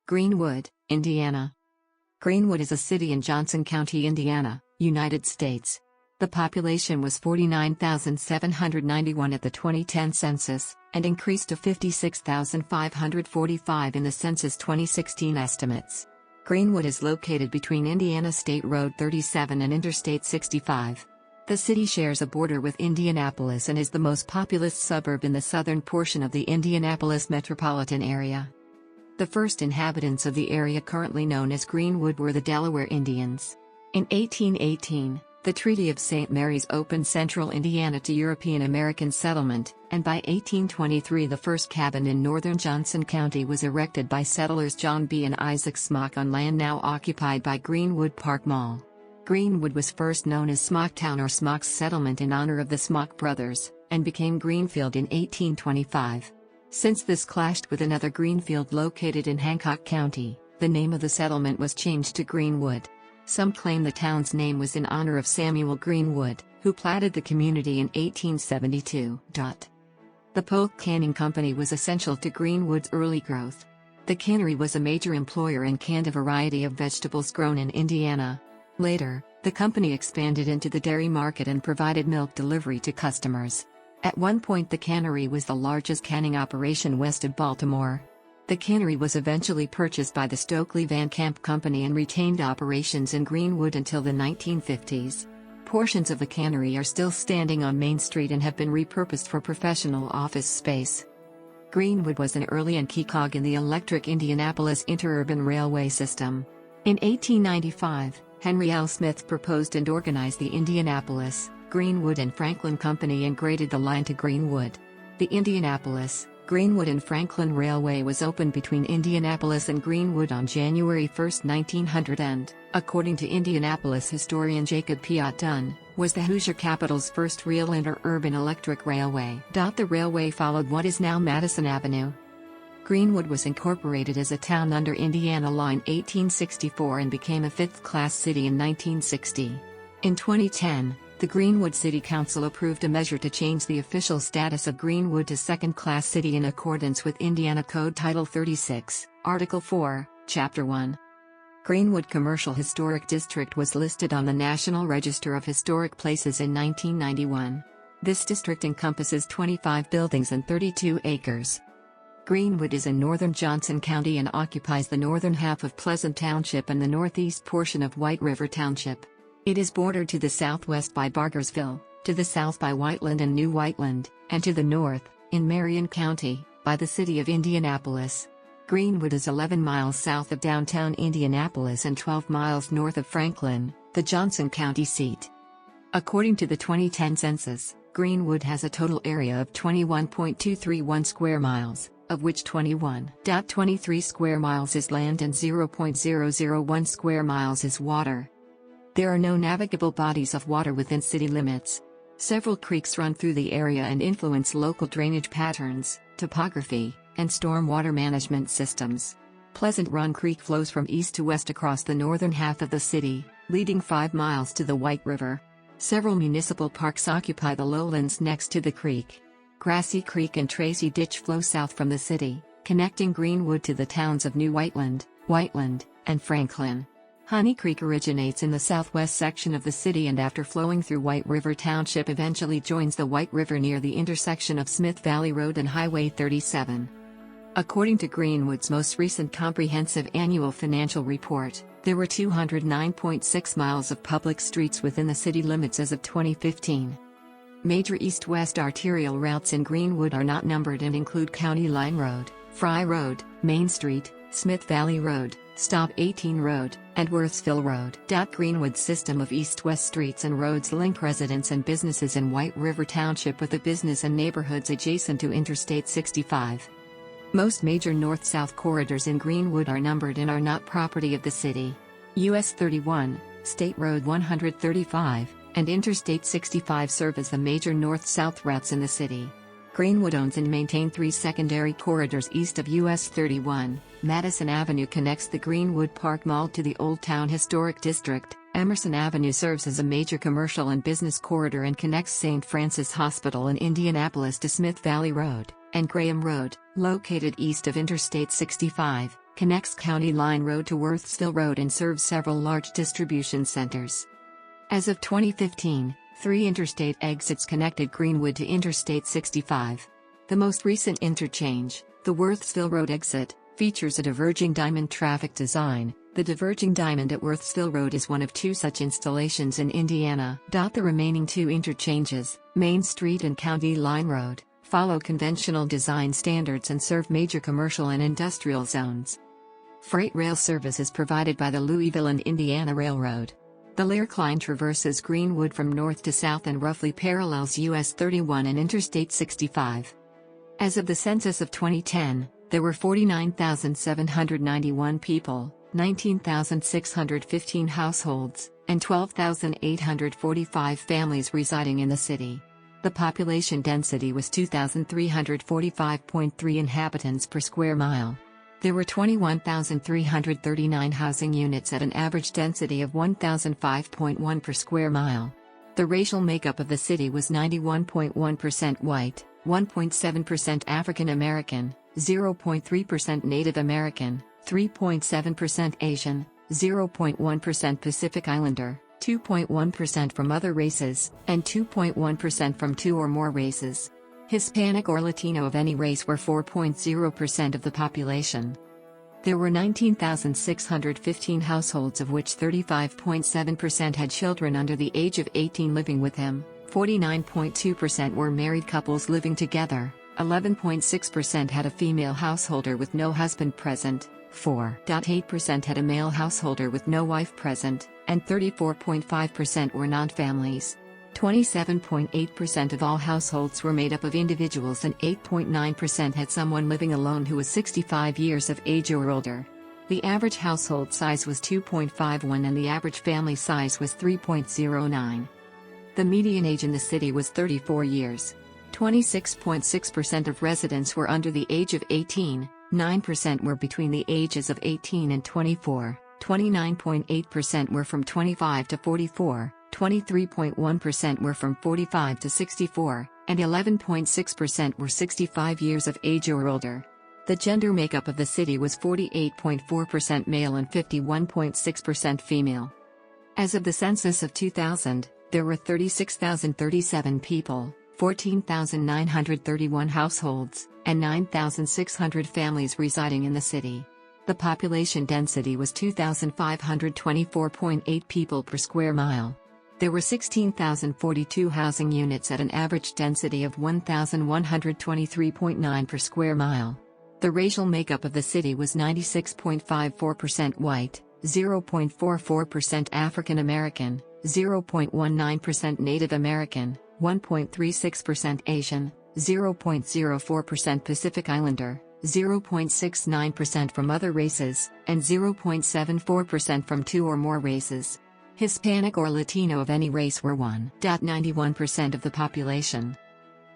Greenwood, Indiana. Greenwood is a city in Johnson County, Indiana, United States. The population was 49,791 at the 2010 census, and increased to 56,545 in the census 2016 estimates. Greenwood is located between Indiana State Road 37 and Interstate 65. The city shares a border with Indianapolis and is the most populous suburb in the southern portion of the Indianapolis metropolitan area. The first inhabitants of the area currently known as Greenwood were the Delaware Indians. In 1818, the Treaty of St. Mary's opened central Indiana to European American settlement, and by 1823 the first cabin in northern Johnson County was erected by settlers John B. and Isaac Smock on land now occupied by Greenwood Park Mall. Greenwood was first known as Smocktown or Smock's Settlement in honor of the Smock brothers, and became Greenfield in 1825. Since this clashed with another Greenfield located in Hancock County, the name of the settlement was changed to Greenwood. Some claim the town's name was in honor of Samuel Greenwood, who platted the community in 1872. The Polk Canning Company was essential to Greenwood's early growth. The cannery was a major employer and canned a variety of vegetables grown in Indiana. Later, the company expanded into the dairy market and provided milk delivery to customers. At one point the cannery was the largest canning operation west of Baltimore. The cannery was eventually purchased by the Stokely Van Camp Company and retained operations in Greenwood until the 1950s. Portions of the cannery are still standing on Main Street and have been repurposed for professional office space. Greenwood was an early and key cog in the electric Indianapolis interurban railway system. In 1895, Henry L. Smith proposed and organized the Indianapolis, Greenwood and Franklin Company and graded the line to Greenwood. The Indianapolis, Greenwood and Franklin Railway was opened between Indianapolis and Greenwood on January 1, 1900 and, according to Indianapolis historian Jacob Piatt Dunn, was the Hoosier capital's first real interurban electric railway. The railway followed what is now Madison Avenue. Greenwood was incorporated as a town under Indiana Law in 1864 and became a fifth-class city in 1960. In 2010, the Greenwood City Council approved a measure to change the official status of Greenwood to second-class city in accordance with Indiana Code Title 36, Article 4, Chapter 1. Greenwood Commercial Historic District was listed on the National Register of Historic Places in 1991. This district encompasses 25 buildings and 32 acres. Greenwood is in northern Johnson County and occupies the northern half of Pleasant Township and the northeast portion of White River Township. It is bordered to the southwest by Bargersville, to the south by Whiteland and New Whiteland, and to the north, in Marion County, by the city of Indianapolis. Greenwood is 11 miles south of downtown Indianapolis and 12 miles north of Franklin, the Johnson County seat. According to the 2010 census, Greenwood has a total area of 21.231 square miles, of which 21.23 square miles is land and 0.001 square miles is water. There are no navigable bodies of water within city limits. Several creeks run through the area and influence local drainage patterns, topography, and storm water management systems. Pleasant Run Creek flows from east to west across the northern half of the city, leading 5 miles to the White River. Several municipal parks occupy the lowlands next to the creek. Grassy Creek and Tracy Ditch flow south from the city, connecting Greenwood to the towns of New Whiteland, Whiteland, and Franklin. Honey Creek originates in the southwest section of the city and after flowing through White River Township eventually joins the White River near the intersection of Smith Valley Road and Highway 37. According to Greenwood's most recent comprehensive annual financial report, there were 209.6 miles of public streets within the city limits as of 2015. Major east-west arterial routes in Greenwood are not numbered and include County Line Road, Fry Road, Main Street, Smith Valley Road, Stop 18 Road, and Worthsville Road. Greenwood's system of east-west streets and roads link residents and businesses in White River Township with the business and neighborhoods adjacent to Interstate 65. Most major north-south corridors in Greenwood are numbered and are not property of the city. US 31, State Road 135, and Interstate 65 serve as the major north-south routes in the city. Greenwood owns and maintains 3 secondary corridors east of US 31. Madison Avenue connects the Greenwood Park Mall to the Old Town Historic District. Emerson Avenue serves as a major commercial and business corridor and connects St. Francis Hospital in Indianapolis to Smith Valley Road, and Graham Road, located east of Interstate 65, connects County Line Road to Worthsville Road and serves several large distribution centers. As of 2015, 3 interstate exits connected Greenwood to Interstate 65. The most recent interchange, the Worthsville Road exit, features a diverging diamond traffic design. The diverging diamond at Worthsville Road is one of 2 such installations in Indiana. The remaining 2 interchanges, Main Street and County Line Road, follow conventional design standards and serve major commercial and industrial zones. Freight rail service is provided by the Louisville and Indiana Railroad. The Lyric Line traverses Greenwood from north to south and roughly parallels US 31 and Interstate 65. As of the census of 2010, there were 49,791 people, 19,615 households, and 12,845 families residing in the city. The population density was 2,345.3 inhabitants per square mile. There were 21,339 housing units at an average density of 1,005.1 per square mile. The racial makeup of the city was 91.1% white, 1.7% African American, 0.3% Native American, 3.7% Asian, 0.1% Pacific Islander, 2.1% from other races, and 2.1% from 2 or more races. Hispanic or Latino of any race were 4.0% of the population. There were 19,615 households, of which 35.7% had children under the age of 18 living with him, 49.2% were married couples living together, 11.6% had a female householder with no husband present, 4.8% had a male householder with no wife present, and 34.5% were non-families. 27.8% of all households were made up of individuals and 8.9% had someone living alone who was 65 years of age or older. The average household size was 2.51 and the average family size was 3.09. The median age in the city was 34 years. 26.6% of residents were under the age of 18, 9% were between the ages of 18 and 24, 29.8% were from 25 to 44, 23.1% were from 45 to 64, and 11.6% were 65 years of age or older. The gender makeup of the city was 48.4% male and 51.6% female. As of the census of 2000, there were 36,037 people, 14,931 households, and 9,600 families residing in the city. The population density was 2,524.8 people per square mile. There were 16,042 housing units at an average density of 1,123.9 per square mile. The racial makeup of the city was 96.54% white, 0.44% African American, 0.19% Native American, 1.36% Asian, 0.04% Pacific Islander, 0.69% from other races, and 0.74% from 2 or more races. Hispanic or Latino of any race were 1.91% of the population.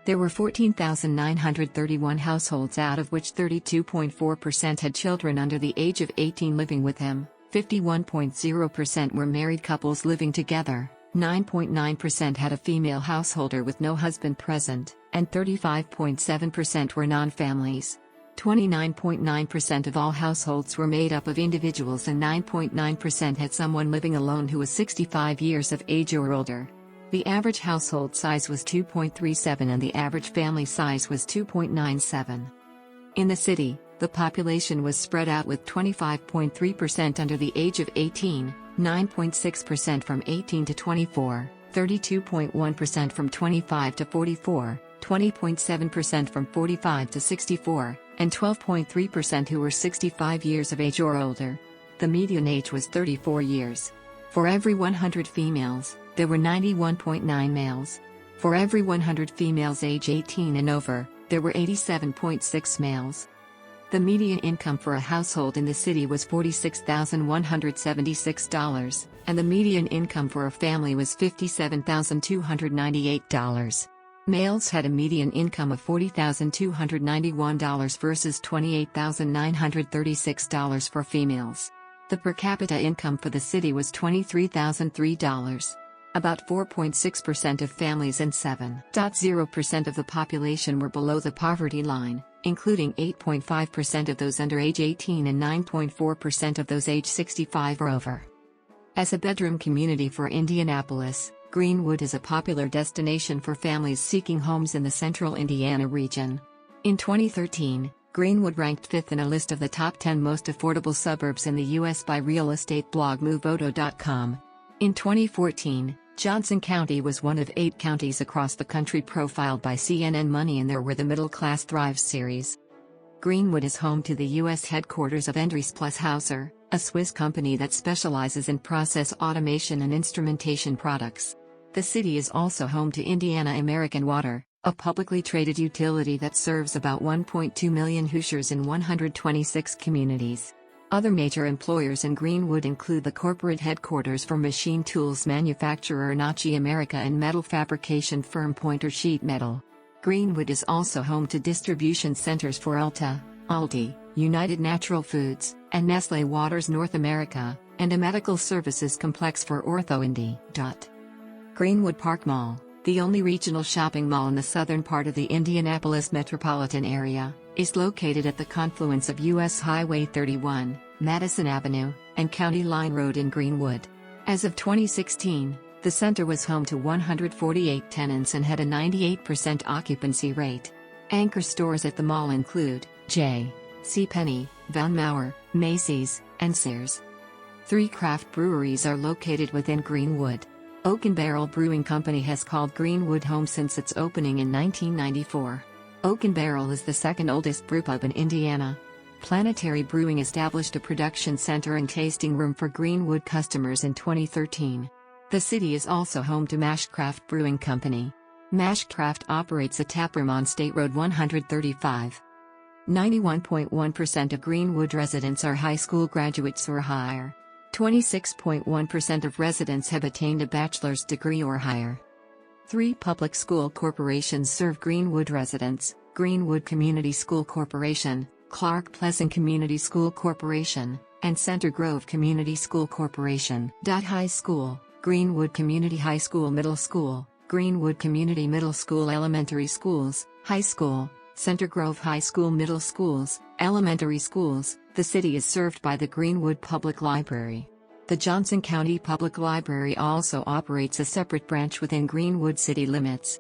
There were 14,931 households, out of which 32.4% had children under the age of 18 living with him, 51.0% were married couples living together, 9.9% had a female householder with no husband present, and 35.7% were non-families. 29.9% of all households were made up of individuals and 9.9% had someone living alone who was 65 years of age or older. The average household size was 2.37 and the average family size was 2.97. In the city, the population was spread out with 25.3% under the age of 18, 9.6% from 18 to 24, 32.1% from 25 to 44, 20.7% from 45 to 64, and 12.3% who were 65 years of age or older. The median age was 34 years. For every 100 females, there were 91.9 males. For every 100 females age 18 and over, there were 87.6 males. The median income for a household in the city was $46,176, and the median income for a family was $57,298. Males had a median income of $40,291 versus $28,936 for females. The per capita income for the city was $23,003. About 4.6% of families and 7.0% of the population were below the poverty line, including 8.5% of those under age 18 and 9.4% of those age 65 or over. As a bedroom community for Indianapolis, Greenwood is a popular destination for families seeking homes in the central Indiana region. In 2013, Greenwood ranked 5th in a list of the top 10 most affordable suburbs in the U.S. by real estate blog moveauto.com. In 2014, Johnson County was one of 8 counties across the country profiled by CNN Money in their Where the Middle Class Thrives series. Greenwood is home to the U.S. headquarters of Endries Plus Hauser, a Swiss company that specializes in process automation and instrumentation products. The city is also home to Indiana American Water, a publicly traded utility that serves about 1.2 million Hoosiers in 126 communities. Other major employers in Greenwood include the corporate headquarters for machine tools manufacturer Nachi America and metal fabrication firm Pointer Sheet Metal. Greenwood is also home to distribution centers for Ulta, Aldi, United Natural Foods, and Nestlé Waters North America, and a medical services complex for OrthoIndy. Greenwood Park Mall, the only regional shopping mall in the southern part of the Indianapolis metropolitan area, is located at the confluence of U.S. Highway 31, Madison Avenue, and County Line Road in Greenwood. As of 2016, the center was home to 148 tenants and had a 98% occupancy rate. Anchor stores at the mall include J.C. Penney, Von Maur, Macy's, and Sears. 3 craft breweries are located within Greenwood. Oak and Barrel Brewing Company has called Greenwood home since its opening in 1994. Oak and Barrel is the second oldest brewpub in Indiana. Planetary Brewing established a production center and tasting room for Greenwood customers in 2013. The city is also home to Mashcraft Brewing Company. Mashcraft operates a taproom on State Road 135. 91.1% of Greenwood residents are high school graduates or higher. 26.1% of residents have attained a bachelor's degree or higher. 3 public school corporations serve Greenwood residents: Greenwood Community School Corporation, Clark Pleasant Community School Corporation, and Center Grove Community School Corporation. High School, Greenwood Community High School Middle School, Greenwood Community Middle School Elementary Schools, High School, Center Grove High School Middle Schools, Elementary Schools. The city is served by the Greenwood Public Library. The Johnson County Public Library also operates a separate branch within Greenwood city limits.